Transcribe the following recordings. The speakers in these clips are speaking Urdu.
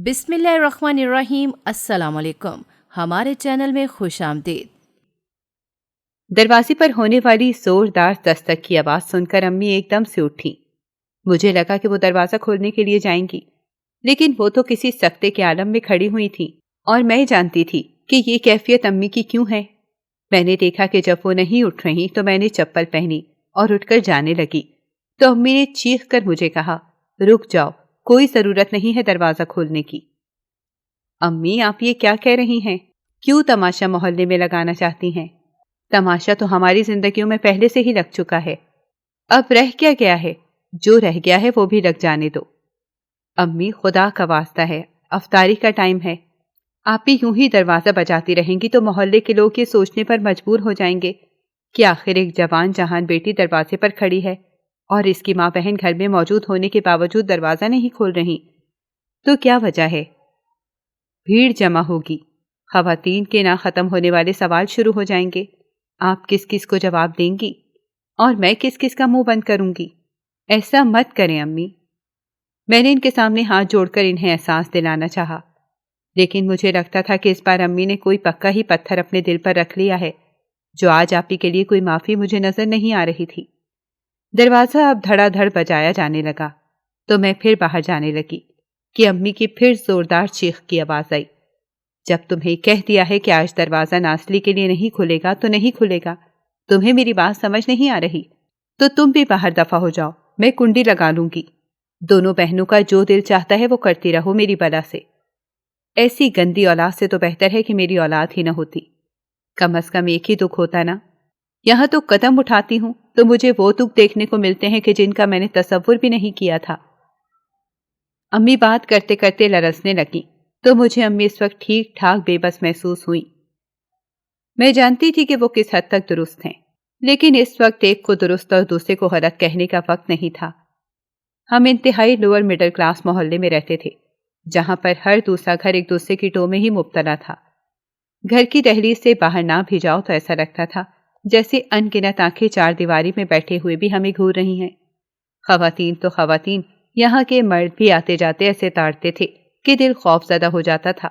بسم اللہ الرحمن الرحیم۔ السلام علیکم، ہمارے چینل میں خوش آمدید۔ دروازے پر ہونے والی زوردار دستک کی آواز سن کر امی ایک دم سے اٹھی۔ مجھے لگا کہ وہ دروازہ کھولنے کے لیے جائیں گی، لیکن وہ تو کسی سکتے کے عالم میں کھڑی ہوئی تھی اور میں جانتی تھی کہ یہ کیفیت امی کی کیوں ہے۔ میں نے دیکھا کہ جب وہ نہیں اٹھ رہی تو میں نے چپل پہنی اور اٹھ کر جانے لگی تو امی نے چیخ کر مجھے کہا، رک جاؤ، کوئی ضرورت نہیں ہے دروازہ کھولنے کی۔ امی، آپ یہ کیا کہہ رہی ہیں؟ کیوں تماشا محلے میں لگانا چاہتی ہیں؟ تماشا تو ہماری زندگیوں میں پہلے سے ہی لگ چکا ہے، اب رہ کیا گیا ہے؟ جو رہ گیا ہے وہ بھی لگ جانے دو۔ امی، خدا کا واسطہ ہے، افطاری کا ٹائم ہے۔ آپ بھی یوں ہی دروازہ بجاتی رہیں گی تو محلے کے لوگ یہ سوچنے پر مجبور ہو جائیں گے کہ آخر ایک جوان جہان بیٹی دروازے پر کھڑی ہے اور اس کی ماں بہن گھر میں موجود ہونے کے باوجود دروازہ نہیں کھول رہی، تو کیا وجہ ہے؟ بھیڑ جمع ہوگی، خواتین کے نہ ختم ہونے والے سوال شروع ہو جائیں گے۔ آپ کس کس کو جواب دیں گی اور میں کس کس کا منہ بند کروں گی؟ ایسا مت کریں امی۔ میں نے ان کے سامنے ہاتھ جوڑ کر انہیں احساس دلانا چاہا، لیکن مجھے لگتا تھا کہ اس بار امی نے کوئی پکا ہی پتھر اپنے دل پر رکھ لیا ہے، جو آج آپی کے لیے کوئی معافی مجھے نظر نہیں آ رہی تھی۔ دروازہ اب دھڑا دھڑ بجایا جانے لگا تو میں پھر باہر جانے لگی کہ امی کی پھر زوردار چیخ کی آواز آئی، جب تمہیں کہہ دیا ہے کہ آج دروازہ ناسلی کے لیے نہیں کھلے گا تو نہیں کھلے گا، تمہیں میری بات سمجھ نہیں آ رہی تو تم بھی باہر دفع ہو جاؤ، میں کنڈی لگا لوں گی۔ دونوں بہنوں کا جو دل چاہتا ہے وہ کرتی رہو میری بلا سے۔ ایسی گندی اولاد سے تو بہتر ہے کہ میری اولاد ہی نہ ہوتی، کم از کم ایک ہی دکھ ہوتا نا۔ یہاں تو قدم اٹھاتی ہوں تو مجھے وہ دکھ دیکھنے کو ملتے ہیں کہ جن کا میں نے تصور بھی نہیں کیا تھا۔ امی بات کرتے کرتے لرزنے لگی تو مجھے امی اس وقت ٹھیک ٹھاک بے بس محسوس ہوئی۔ میں جانتی تھی کہ وہ کس حد تک درست ہیں، لیکن اس وقت ایک کو درست اور دوسرے کو غلط کہنے کا وقت نہیں تھا۔ ہم انتہائی لوور مڈل کلاس محلے میں رہتے تھے، جہاں پر ہر دوسرا گھر ایک دوسرے کی ٹو میں ہی مبتلا تھا۔ گھر کی دہلیز سے باہر نہ بھی جاؤ تو ایسا لگتا تھا جیسے ان گنت آنکھیں چار دیواری میں بیٹھے ہوئے بھی ہمیں گھور رہی ہیں۔ خواتین تو خواتین، یہاں کے مرد بھی آتے جاتے ایسے تاڑتے تھے کہ دل خوف زدہ ہو جاتا تھا۔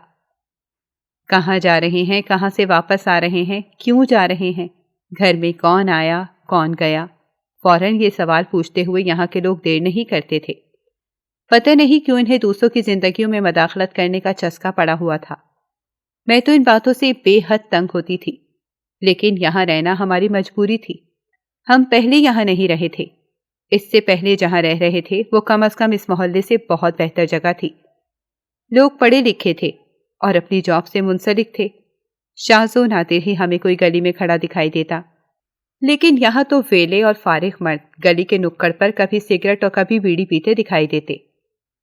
کہاں جا رہے ہیں، کہاں سے واپس آ رہے ہیں، کیوں جا رہے ہیں، گھر میں کون آیا کون گیا، فوراً یہ سوال پوچھتے ہوئے یہاں کے لوگ دیر نہیں کرتے تھے۔ پتہ نہیں کیوں انہیں دوسروں کی زندگیوں میں مداخلت کرنے کا چسکا پڑا ہوا تھا۔ میں تو ان باتوں سے بے حد تنگ ہوتی تھی، لیکن یہاں رہنا ہماری مجبوری تھی۔ ہم پہلے یہاں نہیں رہے تھے، اس سے پہلے جہاں رہ رہے تھے وہ کم از کم اس محلے سے بہت بہتر جگہ تھی۔ لوگ پڑھے لکھے تھے اور اپنی جاب سے منسلک تھے۔ شاذ و نادر ہی ہمیں کوئی گلی میں کھڑا دکھائی دیتا، لیکن یہاں تو ویلے اور فارغ مرد گلی کے نکڑ پر کبھی سگریٹ اور کبھی بیڑی پیتے دکھائی دیتے،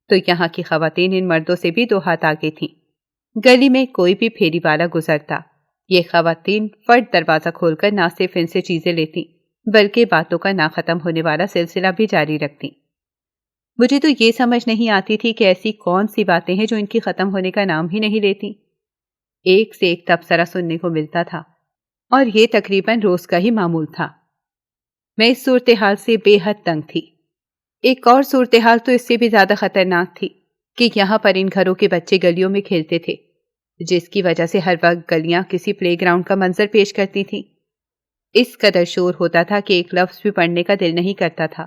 تو یہاں کی خواتین ان مردوں سے بھی دو ہاتھ آگے تھیں۔ گلی میں کوئی بھی پھیری والا گزرتا، یہ خواتین فرد دروازہ کھول کر نہ صرف ان سے چیزیں لیتی بلکہ باتوں کا نہ ختم ہونے والا سلسلہ بھی جاری رکھتی۔ مجھے تو یہ سمجھ نہیں آتی تھی کہ ایسی کون سی باتیں ہیں جو ان کی ختم ہونے کا نام ہی نہیں لیتی۔ ایک سے ایک تبصرہ سننے کو ملتا تھا اور یہ تقریباً روز کا ہی معمول تھا۔ میں اس صورتحال سے بے حد تنگ تھی۔ ایک اور صورتحال تو اس سے بھی زیادہ خطرناک تھی کہ یہاں پر ان گھروں کے بچے گلیوں میں کھیلتے تھے، جس کی وجہ سے ہر وقت گلیاں کسی پلے گراؤنڈ کا منظر پیش کرتی تھیں۔ اس قدر شور ہوتا تھا کہ ایک لفظ بھی پڑھنے کا دل نہیں کرتا تھا۔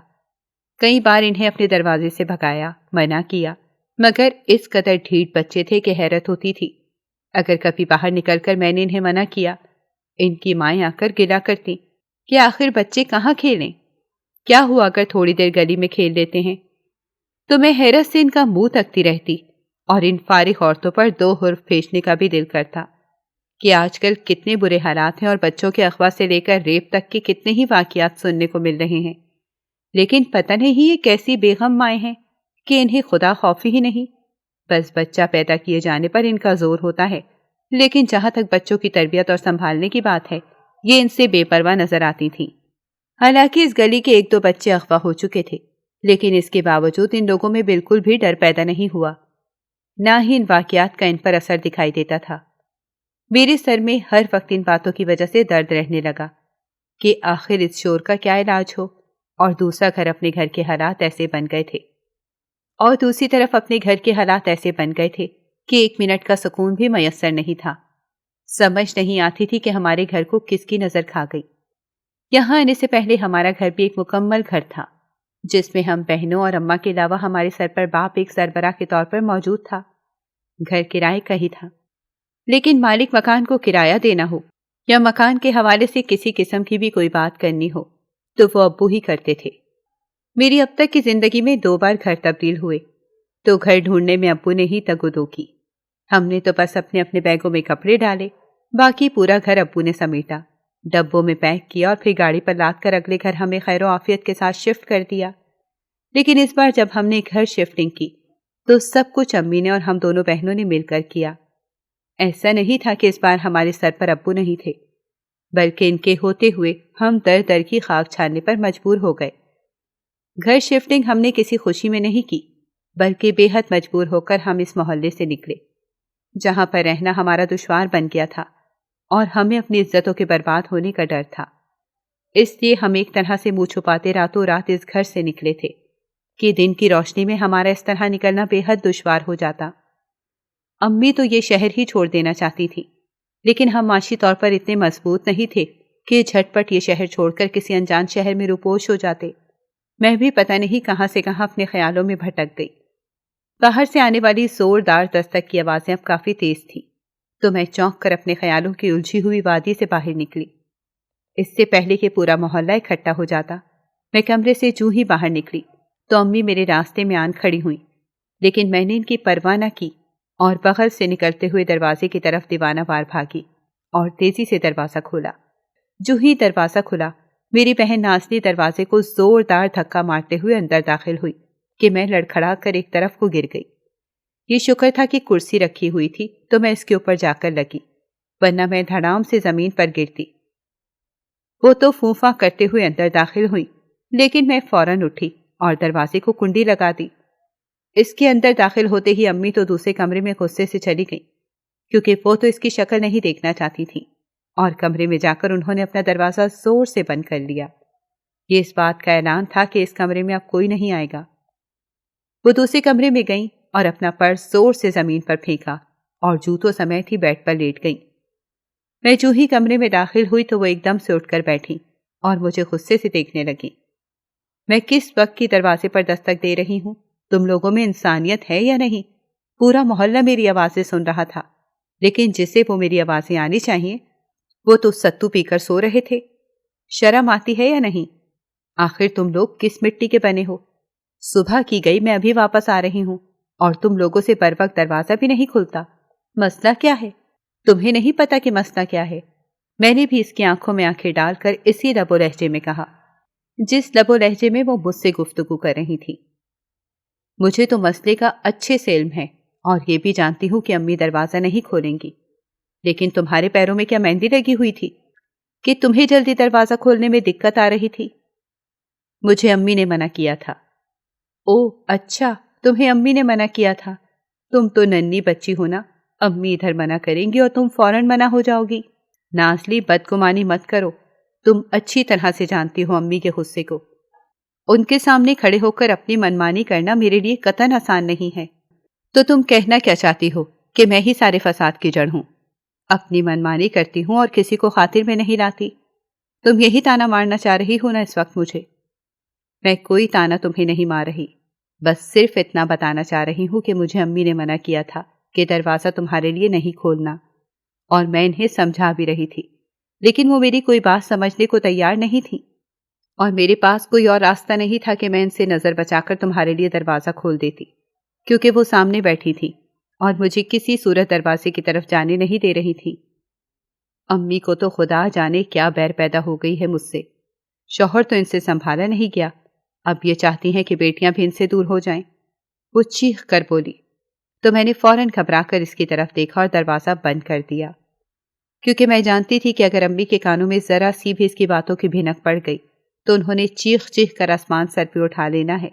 کئی بار انہیں اپنے دروازے سے بھگایا، منع کیا، مگر اس قدر ڈھیٹ بچے تھے کہ حیرت ہوتی تھی۔ اگر کبھی باہر نکل کر میں نے انہیں منع کیا، ان کی مائیں آ کر گلا کرتی کہ آخر بچے کہاں کھیلیں، کیا ہوا اگر تھوڑی دیر گلی میں کھیل لیتے ہیں، تو میں حیرت سے ان کا منہ تکتی رہتی اور ان فارغ عورتوں پر دو حرف بھیجنے کا بھی دل کرتا کہ آج کل کتنے برے حالات ہیں اور بچوں کے اغوا سے لے کر ریپ تک کے کتنے ہی واقعات سننے کو مل رہے ہیں، لیکن پتہ نہیں یہ کیسی بے غم مائیں ہیں کہ انہیں خدا خوفی ہی نہیں۔ بس بچہ پیدا کیے جانے پر ان کا زور ہوتا ہے، لیکن جہاں تک بچوں کی تربیت اور سنبھالنے کی بات ہے یہ ان سے بے پرواہ نظر آتی تھیں۔ حالانکہ اس گلی کے ایک دو بچے اغوا ہو چکے تھے، لیکن اس کے باوجود ان لوگوں میں بالکل بھی ڈر پیدا نہیں ہوا، نہ ہی ان واقعات کا ان پر اثر دکھائی دیتا تھا۔ میرے سر میں ہر وقت ان باتوں کی وجہ سے درد رہنے لگا کہ آخر اس شور کا کیا علاج ہو، اور دوسرا گھر اپنے گھر کے حالات ایسے بن گئے تھے۔ اور دوسری طرف اپنے گھر کے حالات ایسے بن گئے تھے کہ 1 منٹ کا سکون بھی میسر نہیں تھا۔ سمجھ نہیں آتی تھی کہ ہمارے گھر کو کس کی نظر کھا گئی۔ یہاں آنے سے پہلے ہمارا گھر بھی ایک مکمل گھر تھا، جس میں ہم بہنوں اور اماں کے علاوہ ہمارے سر پر باپ ایک سربراہ کے طور پر موجود تھا۔ گھر کرائے کا ہی تھا، لیکن مالک مکان کو کرایہ دینا ہو یا مکان کے حوالے سے کسی قسم کی بھی کوئی بات کرنی ہو تو وہ ابو ہی کرتے تھے۔ میری اب تک کی زندگی میں 2 بار گھر تبدیل ہوئے، تو گھر ڈھونڈنے میں ابو نے ہی تگودو کی۔ ہم نے تو بس اپنے اپنے بیگوں میں کپڑے ڈالے، باقی پورا گھر ابو نے سمیٹا، ڈبوں میں پیک کیا اور پھر گاڑی پر لاد کر اگلے گھر ہمیں خیر و عافیت کے ساتھ شفٹ کر دیا۔ لیکن اس بار جب ہم نے گھر شفٹنگ کی تو سب کچھ امی نے اور ہم دونوں بہنوں نے مل کر کیا۔ ایسا نہیں تھا کہ اس بار ہمارے سر پر ابو نہیں تھے، بلکہ ان کے ہوتے ہوئے ہم در در کی خاک چھاننے پر مجبور ہو گئے۔ گھر شفٹنگ ہم نے کسی خوشی میں نہیں کی، بلکہ بے حد مجبور ہو کر ہم اس محلے سے نکلے، جہاں پر رہنا ہمارا دشوار بن گیا تھا اور ہمیں اپنی عزتوں کے برباد ہونے کا ڈر تھا۔ اس لیے ہم ایک طرح سے منہ چھپاتے راتوں رات اس گھر سے نکلے تھے کہ دن کی روشنی میں ہمارا اس طرح نکلنا بے حد دشوار ہو جاتا۔ امی تو یہ شہر ہی چھوڑ دینا چاہتی تھی، لیکن ہم معاشی طور پر اتنے مضبوط نہیں تھے کہ جھٹ پٹ یہ شہر چھوڑ کر کسی انجان شہر میں روپوش ہو جاتے۔ میں بھی پتہ نہیں کہاں سے کہاں اپنے خیالوں میں بھٹک گئی۔ باہر سے آنے والی زوردار دستک کی آوازیں اب کافی تیز تھیں، تو میں چونک کر اپنے خیالوں کی الجھی ہوئی وادی سے باہر نکلی۔ اس سے پہلے کہ پورا محلہ اکٹھا ہو جاتا، میں کمرے سے جوں ہی باہر نکلی تو امی میرے راستے میں آن کھڑی ہوئیں، لیکن میں نے ان کی پرواہ نہ کی اور بغل سے نکلتے ہوئے دروازے کی طرف دیوانہ وار بھاگی اور تیزی سے دروازہ کھولا۔ جو ہی دروازہ کھلا، میری بہن نازلی دروازے کو زوردار دھکا مارتے ہوئے اندر داخل ہوئی کہ میں لڑکھڑا کر ایک طرف کو گر گئی۔ یہ شکر تھا کہ کرسی رکھی ہوئی تھی تو میں اس کے اوپر جا کر لگی، ورنہ میں دھڑام سے زمین پر گرتی۔ وہ تو فونفاں کرتے ہوئے اندر داخل ہوئی، لیکن میں فوراً اٹھی اور دروازے کو کنڈی لگا دی۔ اس کے اندر داخل ہوتے ہی امی تو دوسرے کمرے میں غصے سے چلی گئی، کیونکہ وہ تو اس کی شکل نہیں دیکھنا چاہتی تھی، اور کمرے میں جا کر انہوں نے اپنا دروازہ زور سے بند کر لیا۔ یہ اس بات کا اعلان تھا کہ اس کمرے میں اب کوئی نہیں آئے گا۔ وہ دوسرے کمرے میں گئیں اور اپنا پرس زور سے زمین پر پھینکا اور جوتوں سمیت ہی بیڈ پر لیٹ گئیں۔ میں جو ہی کمرے میں داخل ہوئی تو وہ ایک دم سے اٹھ کر بیٹھی اور مجھے غصے سے دیکھنے لگی۔ میں کس وقت کی دروازے پر دستک دے رہی ہوں؟ تم لوگوں میں انسانیت ہے یا نہیں؟ پورا محلہ میری آوازیں سن رہا تھا، لیکن جسے وہ میری آوازیں آنی چاہیے وہ تو ستو پی کر سو رہے تھے۔ شرم آتی ہے یا نہیں؟ آخر تم لوگ کس مٹی کے بنے ہو؟ صبح کی گئی، میں ابھی واپس آ رہی ہوں اور تم لوگوں سے بر وقت دروازہ بھی نہیں کھلتا۔ مسئلہ کیا ہے؟ تمہیں نہیں پتا کہ مسئلہ کیا ہے؟ میں نے بھی اس کی آنکھوں میں آنکھیں ڈال کر اسی لب و لہجے میں کہا، جس لب و لہجے میں وہ مجھ سے گفتگو کر رہی تھی۔ مجھے تو مسئلے کا اچھے سے علم ہے اور یہ بھی جانتی ہوں کہ امی دروازہ نہیں کھولیں گی، لیکن تمہارے پیروں میں کیا مہندی لگی ہوئی تھی کہ تمہیں جلدی دروازہ کھولنے میں دقت آ رہی تھی؟ مجھے امی نے منع کیا تھا۔ او اچھا، تمہیں امی نے منع کیا تھا؟ تم تو ننھی بچی ہو نا، امی ادھر منع کریں گی اور تم فوراً منع ہو جاؤ گی۔ نازلی، بدگمانی مت کرو، تم اچھی طرح سے جانتی ہو امی کے غصے کو۔ ان کے سامنے کھڑے ہو کر اپنی منمانی کرنا میرے لیے قطعاً آسان نہیں ہے۔ تو تم کہنا کیا چاہتی ہو کہ میں ہی سارے فساد کی جڑ ہوں؟ اپنی منمانی کرتی ہوں اور کسی کو خاطر میں نہیں لاتی۔ تم یہی تانا مارنا چاہ رہی ہو نا اس وقت مجھے؟ میں کوئی تانا تمہیں نہیں مار رہی، بس صرف اتنا بتانا چاہ رہی ہوں کہ مجھے امی نے منع کیا تھا کہ دروازہ تمہارے لیے نہیں کھولنا، اور میں انہیں سمجھا بھی رہی تھی، لیکن وہ میری کوئی بات سمجھنے کو تیار نہیں تھی، اور میرے پاس کوئی اور راستہ نہیں تھا کہ میں ان سے نظر بچا کر تمہارے لیے دروازہ کھول دیتی، کیونکہ وہ سامنے بیٹھی تھی اور مجھے کسی صورت دروازے کی طرف جانے نہیں دے رہی تھی۔ امی کو تو خدا جانے کیا بیر پیدا ہو گئی ہے مجھ سے۔ شوہر تو ان سے سنبھالا نہیں گیا، اب یہ چاہتی ہیں کہ بیٹیاں بھی ان سے دور ہو جائیں۔ وہ چیخ کر بولی تو میں نے فوراً گھبرا کر اس کی طرف دیکھا اور دروازہ بند کر دیا، کیونکہ میں جانتی تھی کہ اگر امی کے کانوں میں ذرا سی بھی اس کی باتوں کی بھنک پڑ گئی تو انہوں نے چیخ چیخ کر آسمان سر پہ اٹھا لینا ہے۔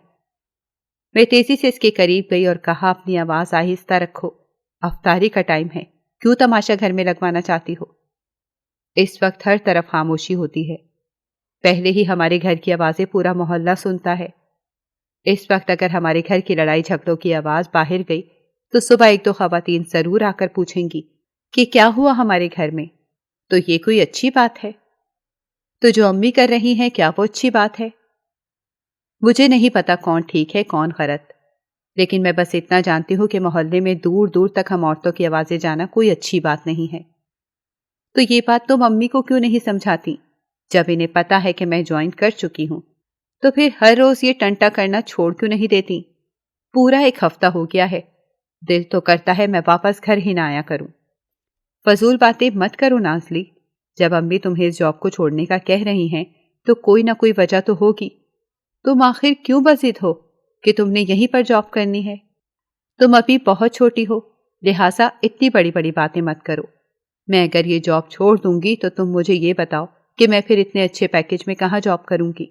میں تیزی سے اس کے قریب گئی اور کہا، اپنی آواز آہستہ رکھو، افطاری کا ٹائم ہے، کیوں تماشا گھر میں لگوانا چاہتی ہو؟ اس وقت ہر طرف خاموشی ہوتی ہے، پہلے ہی ہمارے گھر کی آوازیں پورا محلہ سنتا ہے۔ اس وقت اگر ہمارے گھر کی لڑائی جھگڑوں کی آواز باہر گئی تو صبح ایک دو خواتین ضرور آ کر پوچھیں گی کہ کیا ہوا ہمارے گھر میں، تو یہ کوئی اچھی بات ہے؟ تو جو امی کر رہی ہیں کیا وہ اچھی بات ہے؟ مجھے نہیں پتا کون ٹھیک ہے کون غلط، لیکن میں بس اتنا جانتی ہوں کہ محلے میں دور دور تک ہم عورتوں کی آوازیں جانا کوئی اچھی بات نہیں ہے۔ تو یہ بات تم امی کو کیوں نہیں سمجھاتی؟ جب انہیں پتا ہے کہ میں جوائن کر چکی ہوں تو پھر ہر روز یہ ٹنٹا کرنا چھوڑ کیوں نہیں دیتی؟ پورا ایک ہفتہ ہو گیا ہے، دل تو کرتا ہے میں واپس گھر ہی نہ آیا کروں۔ فضول باتیں مت کرو نازلی، جب امی تمہیں اس جاب کو چھوڑنے کا کہہ رہی ہیں تو کوئی نہ کوئی وجہ تو ہوگی۔ تم آخر کیوں بضد ہو کہ تم نے یہیں پر جاب کرنی ہے؟ تم ابھی بہت چھوٹی ہو، لہٰذا اتنی بڑی بڑی باتیں مت کرو۔ میں اگر یہ جاب چھوڑ دوں گی تو تم مجھے یہ بتاؤ کہ میں پھر اتنے اچھے پیکج میں کہاں جاب کروں گی؟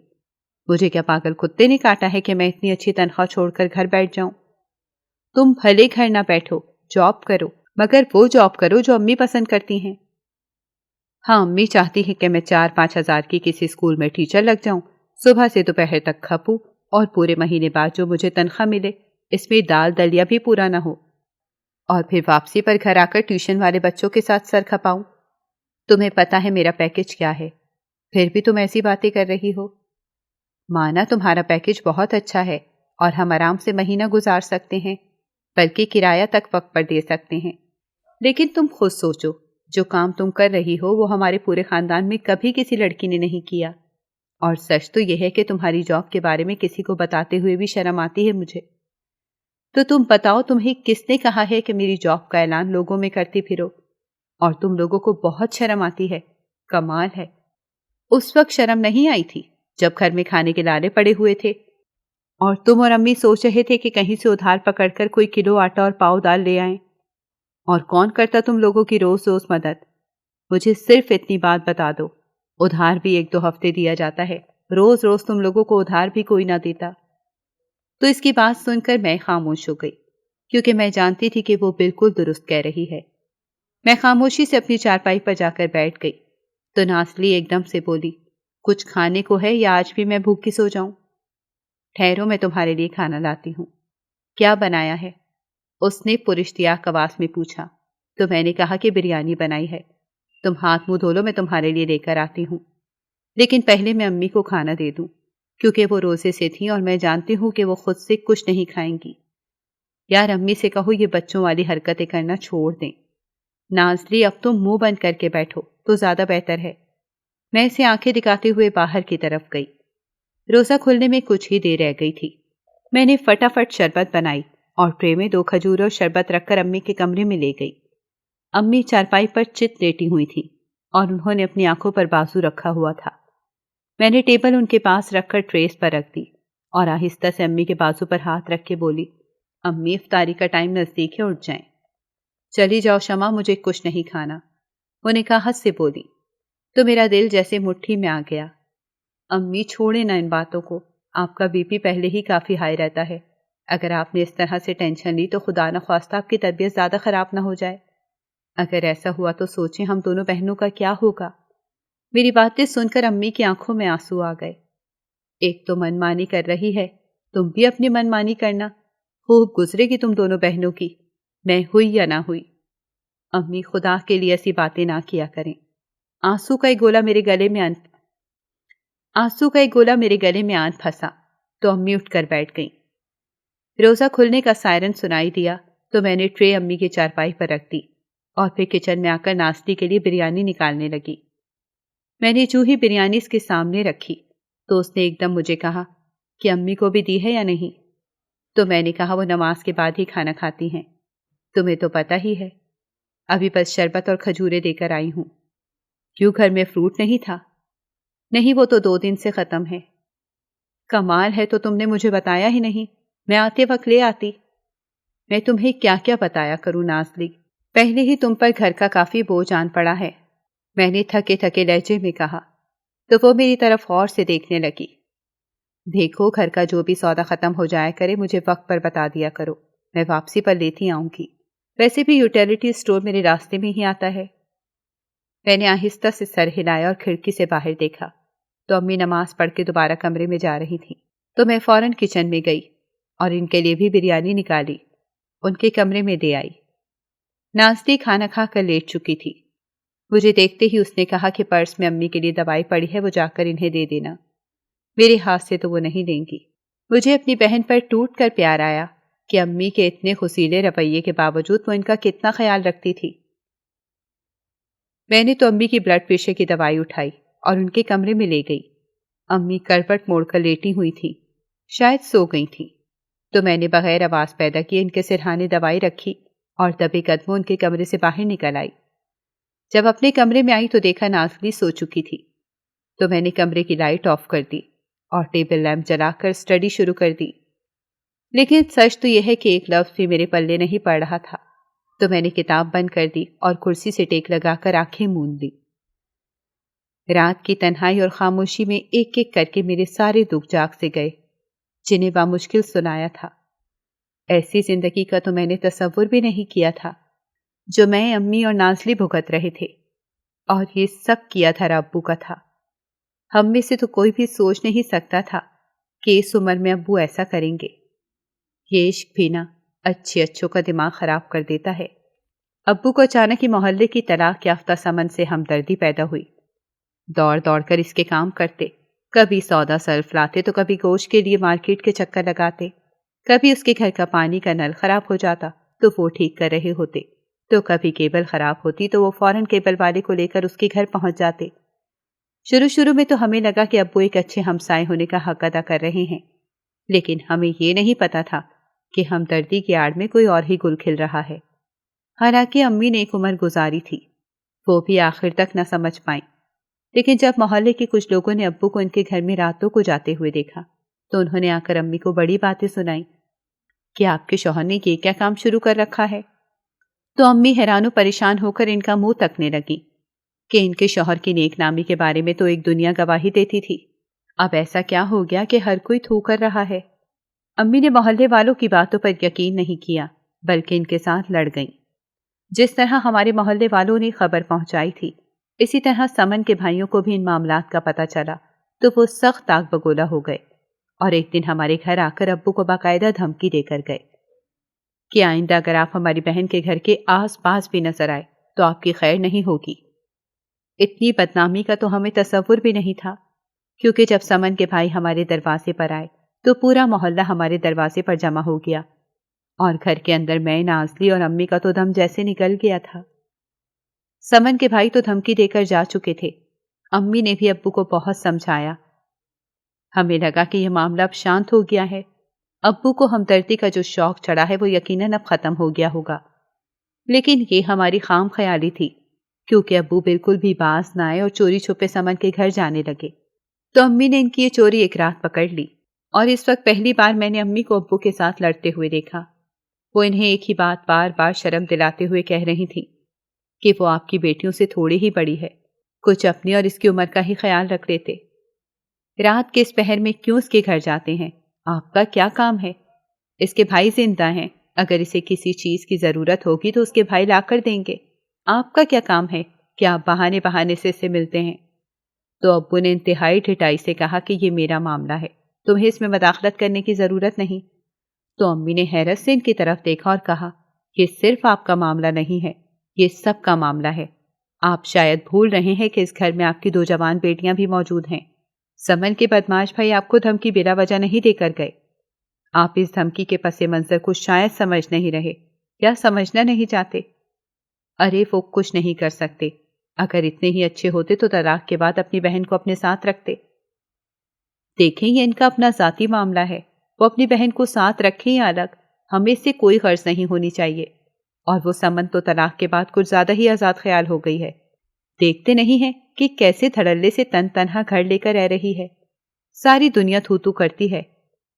مجھے کیا پاگل کتے نے کاٹا ہے کہ میں اتنی اچھی تنخواہ چھوڑ کر گھر بیٹھ جاؤں؟ تم بھلے گھر نہ بیٹھو، جاب کرو، مگر وہ جاب کرو جو امی پسند کرتی ہیں۔ ہاں، امی چاہتی ہے کہ میں 4-5 ہزار کی کسی اسکول میں ٹیچر لگ جاؤں، صبح سے دوپہر تک کھپوں اور پورے مہینے بعد جو مجھے تنخواہ ملے اس میں دال دلیا بھی پورا نہ ہو، اور پھر واپسی پر گھر آ کر ٹیوشن والے بچوں کے ساتھ سر کھپاؤں۔ تمہیں پتا ہے میرا پیکج کیا ہے، پھر بھی تم ایسی باتیں کر رہی ہو۔ مانا تمہارا پیکج بہت اچھا ہے اور ہم آرام سے مہینہ گزار سکتے ہیں، بلکہ کرایہ تک وقت پر دے سکتے ہیں، لیکن تم خود سوچو، جو کام تم کر رہی ہو وہ ہمارے پورے خاندان میں کبھی کسی لڑکی نے نہیں کیا، اور سچ تو یہ ہے کہ تمہاری جاب کے بارے میں کسی کو بتاتے ہوئے بھی شرم آتی ہے مجھے۔ تو تم بتاؤ، تمہیں کس نے کہا ہے کہ میری جاب کا اعلان لوگوں میں کرتی پھرو؟ اور تم لوگوں کو بہت شرم آتی ہے، کمال ہے۔ اس وقت شرم نہیں آئی تھی جب گھر میں کھانے کے لالے پڑے ہوئے تھے اور تم اور امی سوچ رہے تھے کہ کہیں سے ادھار پکڑ کر کوئی کلو آٹا اور پاؤ دال لے آئیں، اور کون کرتا تم لوگوں کی روز روز مدد؟ مجھے صرف اتنی بات بتا دو، ادھار بھی 1-2 ہفتے دیا جاتا ہے، روز روز تم لوگوں کو ادھار بھی کوئی نہ دیتا۔ تو اس کی بات سن کر میں خاموش ہو گئی، کیونکہ میں جانتی تھی کہ وہ بالکل درست کہہ رہی ہے۔ میں خاموشی سے اپنی چارپائی پر جا کر بیٹھ گئی تو نازلی ایک دم سے بولی، کچھ کھانے کو ہے یا آج بھی میں بھوکی سو جاؤں؟ ٹھہرو، میں تمہارے لیے کھانا لاتی ہوں۔ کیا بنایا ہے؟ اس نے پراشتیاق آواز میں پوچھا تو میں نے کہا کہ بریانی بنائی ہے۔ تم ہاتھ منہ دھو لو، میں تمہارے لیے لے کر آتی ہوں، لیکن پہلے میں امی کو کھانا دے دوں، کیونکہ وہ روزے سے تھیں اور میں جانتی ہوں کہ وہ خود سے کچھ نہیں کھائیں گی۔ یار، امی سے کہو یہ بچوں والی حرکتیں کرنا چھوڑ دیں۔ نازلی، اب تم منہ بند کر کے بیٹھو تو زیادہ بہتر ہے۔ میں اسے آنکھیں دکھاتے ہوئے باہر کی طرف گئی۔ روزہ کھلنے میں کچھ ہی دیر رہ گئی تھی۔ میں نے فٹافٹ شربت بنائی اور ٹرے میں 2 کھجور اور شربت رکھ کر امی کے کمرے میں لے گئی۔ امی چارپائی پر چت لیٹی ہوئی تھی اور انہوں نے اپنی آنکھوں پر بازو رکھا ہوا تھا۔ میں نے ٹیبل ان کے پاس رکھ کر ٹریس پر رکھ دی اور آہستہ سے امی کے بازو پر ہاتھ رکھ کے بولی، امی، افطاری کا ٹائم نزدیک ہے، اٹھ جائیں۔ چلی جاؤ شمع، مجھے کچھ نہیں کھانا، وہ نکاحت سے بولی تو میرا دل جیسے مٹھی میں آ گیا۔ امی، چھوڑیں نہ ان باتوں کو، آپ کا بی پی پہلے ہی کافی ہائی رہتا ہے، اگر آپ نے اس طرح سے ٹینشن لی تو خدا نہ خواستہ آپ کی طبیعت زیادہ خراب نہ ہو جائے۔ اگر ایسا ہوا تو سوچیں ہم دونوں بہنوں کا کیا ہوگا۔ میری باتیں سن کر امی کی آنکھوں میں آنسو آ گئے۔ ایک تو من مانی کر رہی ہے، تم بھی اپنی من مانی کرنا، خوب گزرے گی تم دونوں بہنوں کی، میں ہوئی یا نہ ہوئی۔ امی، خدا کے لیے ایسی باتیں نہ کیا کریں۔ آنسو کا ایک گولا میرے گلے میں آن پھنسا تو امی اٹھ کر بیٹھ گئیں۔ روزہ کھلنے کا سائرن سنائی دیا تو میں نے ٹرے امی کے چارپائی پر رکھ دی اور پھر کچن میں آ کر ناشتے کے لیے بریانی نکالنے لگی۔ میں نے جو ہی بریانی اس کے سامنے رکھی تو اس نے ایک دم مجھے کہا کہ امی کو بھی دی ہے یا نہیں؟ تو میں نے کہا وہ نماز کے بعد ہی کھانا کھاتی ہیں، تمہیں تو پتہ ہی ہے۔ ابھی بس شربت اور کھجورے دے کر آئی ہوں۔ کیوں، گھر میں فروٹ نہیں تھا؟ نہیں، وہ تو 2 دن سے ختم ہے۔ کمال ہے، تو تم نے مجھے بتایا ہی نہیں، میں آتے وقت لے آتی۔ میں تمہیں کیا کیا بتایا کروں نازلی، پہلے ہی تم پر گھر کا کافی بوجھ آن پڑا ہے، میں نے تھکے تھکے لہجے میں کہا تو وہ میری طرف غور سے دیکھنے لگی۔ دیکھو، گھر کا جو بھی سودا ختم ہو جایا کرے مجھے وقت پر بتا دیا کرو، میں واپسی پر لیتی آؤں گی، ویسے بھی یوٹیلیٹی اسٹور میرے راستے میں ہی آتا ہے۔ میں نے آہستہ سے سر ہلایا اور کھڑکی سے باہر دیکھا تو امی نماز پڑھ کے دوبارہ کمرے میں جا رہی تھی۔ تو میں فوراً کچن میں گئی اور ان کے لیے بھی بریانی نکالی، ان کے کمرے میں دے آئی۔ نازلی کھانا کھا کر لیٹ چکی تھی۔ مجھے دیکھتے ہی اس نے کہا کہ پرس میں امی کے لیے دوائی پڑی ہے، وہ جا کر انہیں دے دینا، میرے ہاتھ سے تو وہ نہیں دیں گی۔ مجھے اپنی بہن پر ٹوٹ کر پیار آیا کہ امی کے اتنے خصیلے رویے کے باوجود وہ ان کا کتنا خیال رکھتی تھی۔ میں نے تو امی کی بلڈ پریشر کی دوائی اٹھائی اور ان کے کمرے میں لے گئی۔ امی کروٹ موڑ کر لیٹی ہوئی تھیں، شاید سو گئی تھیں، تو میں نے بغیر آواز پیدا کیے ان کے سرہانے دوائی رکھی اور دبے قدموں ان کے کمرے سے باہر نکل آئی۔ جب اپنے کمرے میں آئی تو دیکھا نازلی سو چکی تھی، تو میں نے کمرے کی لائٹ آف کر دی اور ٹیبل لیمپ جلا کر اسٹڈی شروع کر دی۔ لیکن سچ تو یہ ہے کہ ایک لفظ بھی میرے پلے نہیں پڑ رہا تھا، تو میں نے کتاب بند کر دی اور کرسی سے ٹیک لگا کر آنکھیں موند لی۔ رات کی تنہائی اور خاموشی میں ایک ایک کر کے میرے سارے دکھ جاگ سے گئے جنہیں بامشکل سنایا تھا۔ ایسی زندگی کا تو میں نے تصور بھی نہیں کیا تھا جو میں، امی اور نازلی بھگت رہے تھے، اور یہ سب کیا دھرا ابو کا تھا۔ ہم میں سے تو کوئی بھی سوچ نہیں سکتا تھا کہ اس عمر میں ابو ایسا کریں گے۔ یہ عشق بھی نا اچھوں کا دماغ خراب کر دیتا ہے۔ ابو کو اچانک ہی محلے کی طلاق یافتہ سمن سے ہمدردی پیدا ہوئی۔ دوڑ دوڑ کر اس کے کام کرتے، کبھی سودا سلف لاتے تو کبھی گوشت کے لیے مارکیٹ کے چکر لگاتے، کبھی اس کے گھر کا پانی کا نل خراب ہو جاتا تو وہ ٹھیک کر رہے ہوتے، تو کبھی کیبل خراب ہوتی تو وہ فوراً کیبل والے کو لے کر اس کے گھر پہنچ جاتے۔ شروع میں تو ہمیں لگا کہ ابو ایک اچھے ہمسائے ہونے کا حق ادا کر رہے ہیں، لیکن ہمیں یہ نہیں پتا تھا کہ ہمدردی کی آڑ میں کوئی اور ہی گل کھل رہا ہے۔ حالانکہ امی نے ایک عمر گزاری تھی، وہ بھی آخر تک نہ سمجھ پائیں، لیکن جب محلے کے کچھ لوگوں نے ابو کو ان کے گھر میں راتوں کو جاتے ہوئے دیکھا تو انہوں نے آ کر امی کو بڑی باتیں سنائیں کہ آپ کے شوہر نے یہ کیا کام شروع کر رکھا ہے۔ تو امی حیران و پریشان ہو کر ان کا منہ تکنے لگی کہ ان کے شوہر کی نیک نامی کے بارے میں تو ایک دنیا گواہی دیتی تھی، اب ایسا کیا ہو گیا کہ ہر کوئی تھو کر رہا ہے۔ امی نے محلے والوں کی باتوں پر یقین نہیں کیا، بلکہ ان کے ساتھ لڑ گئیں۔ جس طرح ہمارے محلے والوں نے خبر پہنچائی تھی، اسی طرح سمن کے بھائیوں کو بھی ان معاملات کا پتہ چلا تو وہ سخت آگ بگولا ہو گئے اور ایک دن ہمارے گھر آ کر ابو کو باقاعدہ دھمکی دے کر گئے کہ آئندہ اگر آپ ہماری بہن کے گھر کے آس پاس بھی نظر آئے تو آپ کی خیر نہیں ہوگی۔ اتنی بدنامی کا تو ہمیں تصور بھی نہیں تھا، کیونکہ جب سمن کے بھائی ہمارے دروازے پر آئے تو پورا محلہ ہمارے دروازے پر جمع ہو گیا اور گھر کے اندر میں، نازلی اور امی کا تو دم جیسے نکل گیا تھا۔ سمن کے بھائی تو دھمکی دے کر جا چکے تھے، امی نے بھی ابو کو بہت سمجھایا۔ ہمیں لگا کہ یہ معاملہ اب شانت ہو گیا ہے، ابو کو ہمدردی کا جو شوق چڑھا ہے وہ یقیناً اب ختم ہو گیا ہوگا، لیکن یہ ہماری خام خیالی تھی، کیونکہ ابو بالکل بھی باز نہ آئے اور چوری چھپے سمن کے گھر جانے لگے۔ تو امی نے ان کی یہ چوری ایک رات پکڑ لی، اور اس وقت پہلی بار میں نے امی کو ابو کے ساتھ لڑتے ہوئے دیکھا۔ وہ انہیں ایک ہی بات بار بار شرم دلاتے ہوئے کہہ رہی تھیں کہ وہ آپ کی بیٹیوں سے تھوڑی ہی بڑی ہے، کچھ اپنی اور اس کی عمر کا ہی خیال رکھ لیتے۔ رات کے اس پہر میں کیوں اس کے گھر جاتے ہیں؟ آپ کا کیا کام ہے؟ اس کے بھائی زندہ ہیں، اگر اسے کسی چیز کی ضرورت ہوگی تو اس کے بھائی لا کر دیں گے، آپ کا کیا کام ہے کہ آپ بہانے سے اس سے ملتے ہیں؟ تو ابو نے انتہائی ڈھٹائی سے کہا کہ یہ میرا معاملہ ہے، تمہیں اس میں مداخلت کرنے کی ضرورت نہیں۔ تو امی نے حیرت سے ان کی طرف دیکھا اور کہا، یہ صرف آپ کا معاملہ نہیں ہے، یہ سب کا معاملہ ہے۔ آپ شاید بھول رہے ہیں کہ اس گھر میں آپ کی 2 جوان بیٹیاں بھی موجود ہیں۔ سمن کے بدماش بھائی آپ کو دھمکی بلا وجہ نہیں دے کر گئے، آپ اس دھمکی کے پس منظر کو شاید سمجھ نہیں رہے یا سمجھنا نہیں چاہتے۔ ارے وہ کچھ نہیں کر سکتے، اگر اتنے ہی اچھے ہوتے تو طلاق کے بعد اپنی بہن کو اپنے ساتھ رکھتے۔ دیکھیں یہ ان کا اپنا ذاتی معاملہ ہے، وہ اپنی بہن کو ساتھ رکھیں یا الگ، ہمیں اس سے کوئی غرض نہیں ہونی چاہیے۔ اور وہ سمن تو طلاق کے بعد کچھ زیادہ ہی آزاد خیال ہو گئی ہے، دیکھتے نہیں ہیں کہ کیسے دھڑلے سے تنہا گھر لے کر رہ رہی ہے، ساری دنیا تھو کرتی ہے،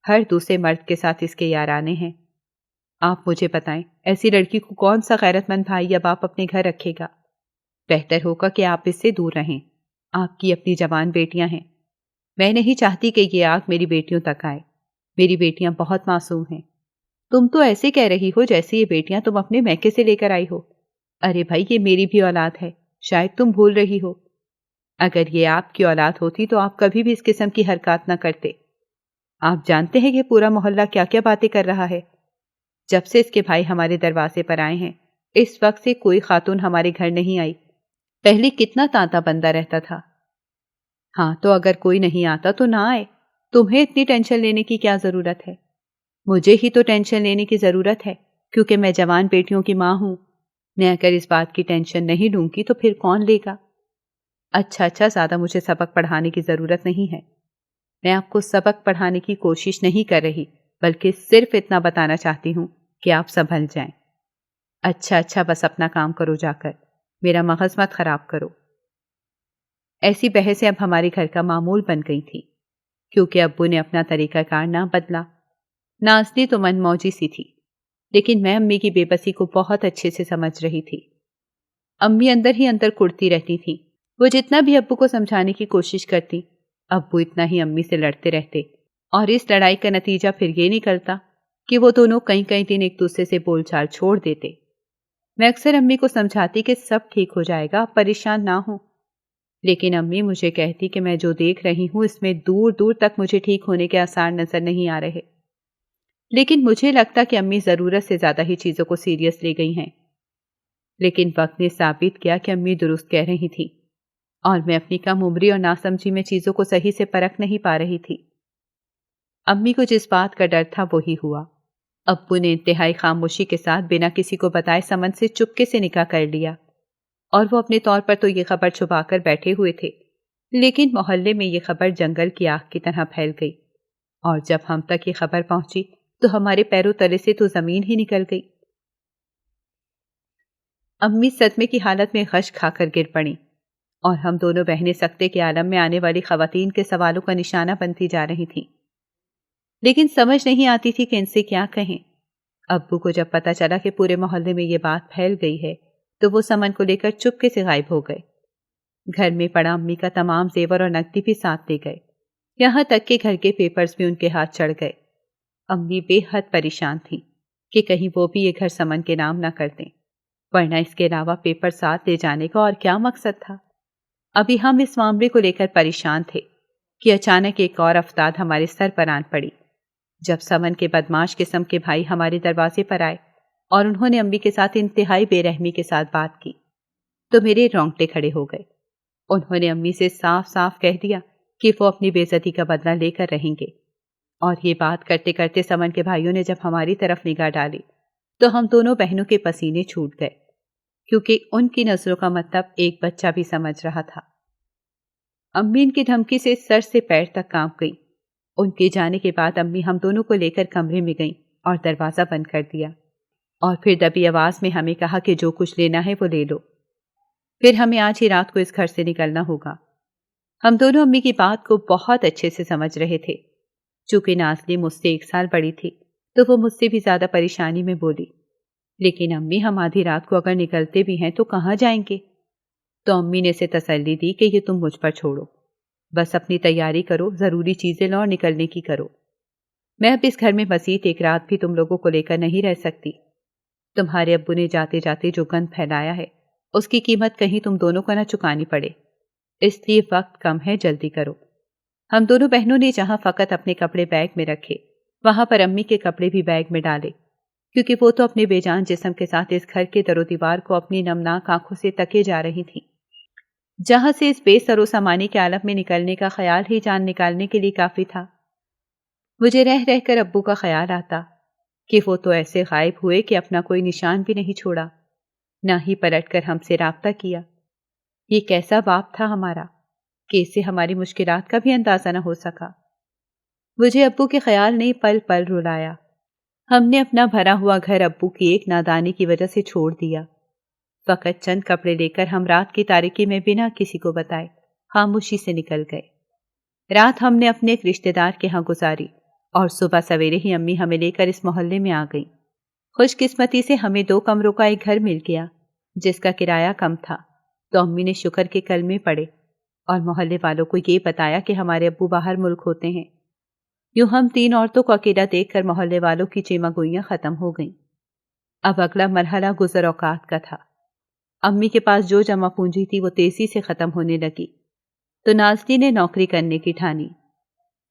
ہر دوسرے مرد کے ساتھ اس کے یارانے ہیں۔ آپ مجھے بتائیں ایسی لڑکی کو کون سا غیرت مند بھائی یا باپ اپنے گھر رکھے گا؟ بہتر ہوگا کہ آپ اس سے دور رہیں، آپ کی اپنی جوان بیٹیاں ہیں، میں نہیں چاہتی کہ یہ آگ میری بیٹیوں تک آئے، میری بیٹیاں بہت معصوم ہیں۔ تم تو ایسے کہہ رہی ہو جیسے یہ بیٹیاں تم اپنے میکے سے لے کر آئی ہو۔ ارے بھائی یہ میری بھی اولاد ہے، شاید تم بھول رہی ہو، اگر یہ آپ کی اولاد ہوتی تو آپ کبھی بھی اس قسم کی حرکات نہ کرتے۔ آپ جانتے ہیں کہ پورا محلہ کیا کیا باتیں کر رہا ہے؟ جب سے اس کے بھائی ہمارے دروازے پر آئے ہیں اس وقت سے کوئی خاتون ہمارے گھر نہیں آئی۔ پہلے کتنا تانتا بندہ رہتا تھا۔ ہاں تو اگر کوئی نہیں آتا تو نہ آئے، تمہیں اتنی ٹینشن لینے کی کیا ضرورت ہے؟ مجھے ہی تو ٹینشن لینے کی ضرورت ہے کیونکہ میں جوان بیٹیوں کی ماں ہوں۔ میں اگر اس بات کی ٹینشن نہیں لوں گی تو پھر کون لے گا؟ اچھا زیادہ مجھے سبق پڑھانے کی ضرورت نہیں ہے۔ میں آپ کو سبق پڑھانے کی کوشش نہیں کر رہی بلکہ صرف اتنا بتانا چاہتی ہوں کہ آپ سنبھل جائیں۔ اچھا بس اپنا کام کرو جا کر، میرا مغز مت خراب کرو۔ ایسی بحثیں اب ہمارے گھر کا معمول بن گئی تھی کیونکہ ابو نے اپنا طریقہ کار نہ بدلا۔ نازلی تو من موجی سی تھی لیکن میں امی کی بے بسی کو بہت اچھے سے سمجھ رہی تھی۔ امی اندر ہی اندر کڑتی رہتی تھی۔ وہ جتنا بھی ابو کو سمجھانے کی کوشش کرتی ابو اتنا ہی امی سے لڑتے رہتے اور اس لڑائی کا نتیجہ پھر یہ نکلتا کہ وہ دونوں کئی دن ایک دوسرے سے بول چال چھوڑ دیتے۔ میں اکثر امی کو سمجھاتی کہ سب ٹھیک ہو جائے گا، پریشان نہ ہوں، لیکن امی مجھے کہتی کہ میں جو دیکھ رہی ہوں اس میں دور دور تک مجھے ٹھیک ہونے کے آثار نظر نہیں آ رہے۔ لیکن مجھے لگتا کہ امی ضرورت سے زیادہ ہی چیزوں کو سیریس لے گئی ہیں۔ لیکن وقت نے ثابت کیا کہ امی درست کہہ رہی تھی اور میں اپنی کم عمری اور ناسمجھی میں چیزوں کو صحیح سے پرکھ نہیں پا رہی تھی۔ امی کو جس بات کا ڈر تھا وہی ہوا۔ ابو نے انتہائی خاموشی کے ساتھ بنا کسی کو بتائے سمن سے چپکے سے نکاح کر لیا اور وہ اپنے طور پر تو یہ خبر چھپا کر بیٹھے ہوئے تھے، لیکن محلے میں یہ خبر جنگل کی آگ کی طرح پھیل گئی اور جب ہم تک یہ خبر پہنچی تو ہمارے پیروں تلے سے تو زمین ہی نکل گئی۔ امی صدمے کی حالت میں غش کھا کر گر پڑیں اور ہم دونوں بہنیں سکتے کے عالم میں آنے والی خواتین کے سوالوں کا نشانہ بنتی جا رہی تھیں، لیکن سمجھ نہیں آتی تھی کہ ان سے کیا کہیں۔ ابو کو جب پتا چلا کہ پورے محلے میں یہ بات پھیل گئی ہے تو وہ سمن کو لے کر چپکے سے غائب ہو گئے۔ گھر میں پڑا امی کا تمام زیور اور نقدی بھی ساتھ لے گئے، یہاں تک کہ گھر کے پیپرز بھی ان کے ہاتھ چڑھ گئے۔ امی بے حد پریشان تھی کہ کہیں وہ بھی یہ گھر سمن کے نام نہ کر دیں، ورنہ اس کے علاوہ پیپر ساتھ لے جانے کا اور کیا مقصد تھا۔ ابھی ہم اس معاملے کو لے کر پریشان تھے کہ اچانک ایک اور افتاد ہمارے سر پر آن پڑی جب سمن کے بدماش قسم کے بھائی ہمارے دروازے پر آئے اور انہوں نے امی کے ساتھ انتہائی بے رحمی کے ساتھ بات کی تو میرے رونگٹے کھڑے ہو گئے۔ انہوں نے امی سے صاف صاف کہہ دیا کہ وہ اپنی بے عزتی کا بدلہ لے کر رہیں گے، اور یہ بات کرتے کرتے سمن کے بھائیوں نے جب ہماری طرف نگاہ ڈالی تو ہم دونوں بہنوں کے پسینے چھوٹ گئے کیونکہ ان کی نظروں کا مطلب ایک بچہ بھی سمجھ رہا تھا۔ امی ان کی دھمکی سے سر سے پیر تک کانپ گئی۔ ان کے جانے کے بعد امی ہم دونوں کو لے کر کمرے میں گئیں اور دروازہ بند کر دیا اور پھر دبی آواز میں ہمیں کہا کہ جو کچھ لینا ہے وہ لے لو، پھر ہمیں آج ہی رات کو اس گھر سے نکلنا ہوگا۔ ہم دونوں امی کی بات کو بہت اچھے سے سمجھ رہے تھے۔ چونکہ نازلی مجھ سے 1 سال بڑی تھی تو وہ مجھ سے بھی زیادہ پریشانی میں بولی، لیکن امی ہم آدھی رات کو اگر نکلتے بھی ہیں تو کہاں جائیں گے؟ تو امی نے اسے تسلی دی کہ یہ تم مجھ پر چھوڑو، بس اپنی تیاری کرو، ضروری چیزیں لو اور نکلنے کی کرو۔ میں اب اس گھر میں مزید 1 رات بھی تم لوگوں کو لے کر نہیں رہ سکتی۔ تمہارے ابو نے جاتے جاتے جو گند پھیلایا ہے اس کی قیمت کہیں تم دونوں کو نہ چکانی پڑے، اس لیے وقت کم ہے، جلدی کرو۔ ہم دونوں بہنوں نے جہاں فقط اپنے کپڑے بیگ میں رکھے وہاں پر امی کے کپڑے بھی بیگ میں ڈالے، کیونکہ وہ تو اپنے بے جان جسم کے ساتھ اس گھر کے در و دیوار کو اپنی نمناک آنکھوں سے تکے جا رہی تھیں، جہاں سے اس بے سر و سامانی کے عالم میں نکلنے کا خیال ہی جان نکالنے کے لیے کافی تھا۔ مجھے رہ رہ کر ابو کا خیال آتا کہ وہ تو ایسے غائب ہوئے کہ اپنا کوئی نشان بھی نہیں چھوڑا، نہ ہی پلٹ کر ہم سے رابطہ کیا۔ یہ کیسا باپ تھا ہمارا کہ اسے ہماری مشکلات کا بھی اندازہ نہ ہو سکا۔ مجھے ابو کے خیال نے پل پل رلایا۔ ہم نے اپنا بھرا ہوا گھر ابو کی ایک نادانی کی وجہ سے چھوڑ دیا۔ فقط چند کپڑے لے کر ہم رات کی تاریکی میں بنا کسی کو بتائے خاموشی سے نکل گئے۔ رات ہم نے اپنے ایک رشتہ دار کے ہاں گزاری اور صبح سویرے ہی امی ہمیں لے کر اس محلے میں آ گئی۔ خوش قسمتی سے ہمیں 2 کمروں کا ایک گھر مل گیا جس کا کرایہ کم تھا، تو امی نے شکر کے کلمے پڑے اور محلے والوں کو یہ بتایا کہ ہمارے ابو باہر ملک ہوتے ہیں۔ یوں ہم 3 عورتوں کو اکیلا دیکھ کر محلے والوں کی چیمہ گوئیاں ختم ہو گئیں۔ اب اگلا مرحلہ گزر اوقات کا تھا۔ امی کے پاس جو جمع پونجی تھی وہ تیزی سے ختم ہونے لگی، تو نازلی نے نوکری کرنے کی ٹھانی۔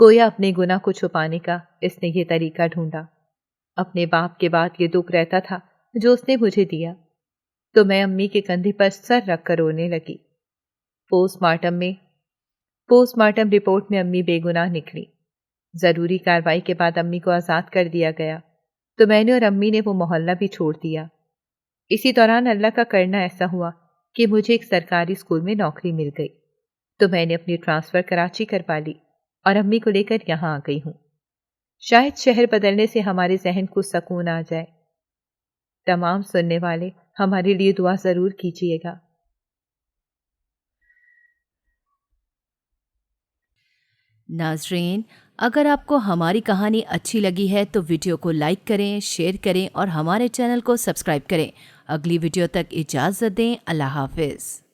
گویا اپنے گناہ کو چھپانے کا اس نے یہ طریقہ ڈھونڈا۔ اپنے باپ کے بعد یہ دکھ رہتا تھا جو اس نے مجھے دیا، تو میں امی کے کندھے پر سر رکھ کر رونے لگی۔ پوسٹ مارٹم رپورٹ میں امی بے گناہ نکلی۔ ضروری کارروائی کے بعد امی کو آزاد کر دیا گیا، تو میں نے اور امی نے وہ محلہ بھی چھوڑ دیا۔ اسی دوران اللہ کا کرنا ایسا ہوا کہ مجھے ایک سرکاری اسکول میں نوکری مل گئی، تو میں نے اپنی ٹرانسفر کراچی کروا لی اور امی کو لے کر یہاں آ گئی ہوں۔ شاید شہر بدلنے سے ہمارے ذہن کو سکون آ جائے۔ تمام سننے والے ہمارے لیے دعا ضرور کیجیے گا۔ ناظرین، اگر آپ کو ہماری کہانی اچھی لگی ہے تو ویڈیو کو لائک کریں، شیئر کریں اور ہمارے چینل کو سبسکرائب کریں۔ اگلی ویڈیو تک اجازت دیں۔ اللہ حافظ۔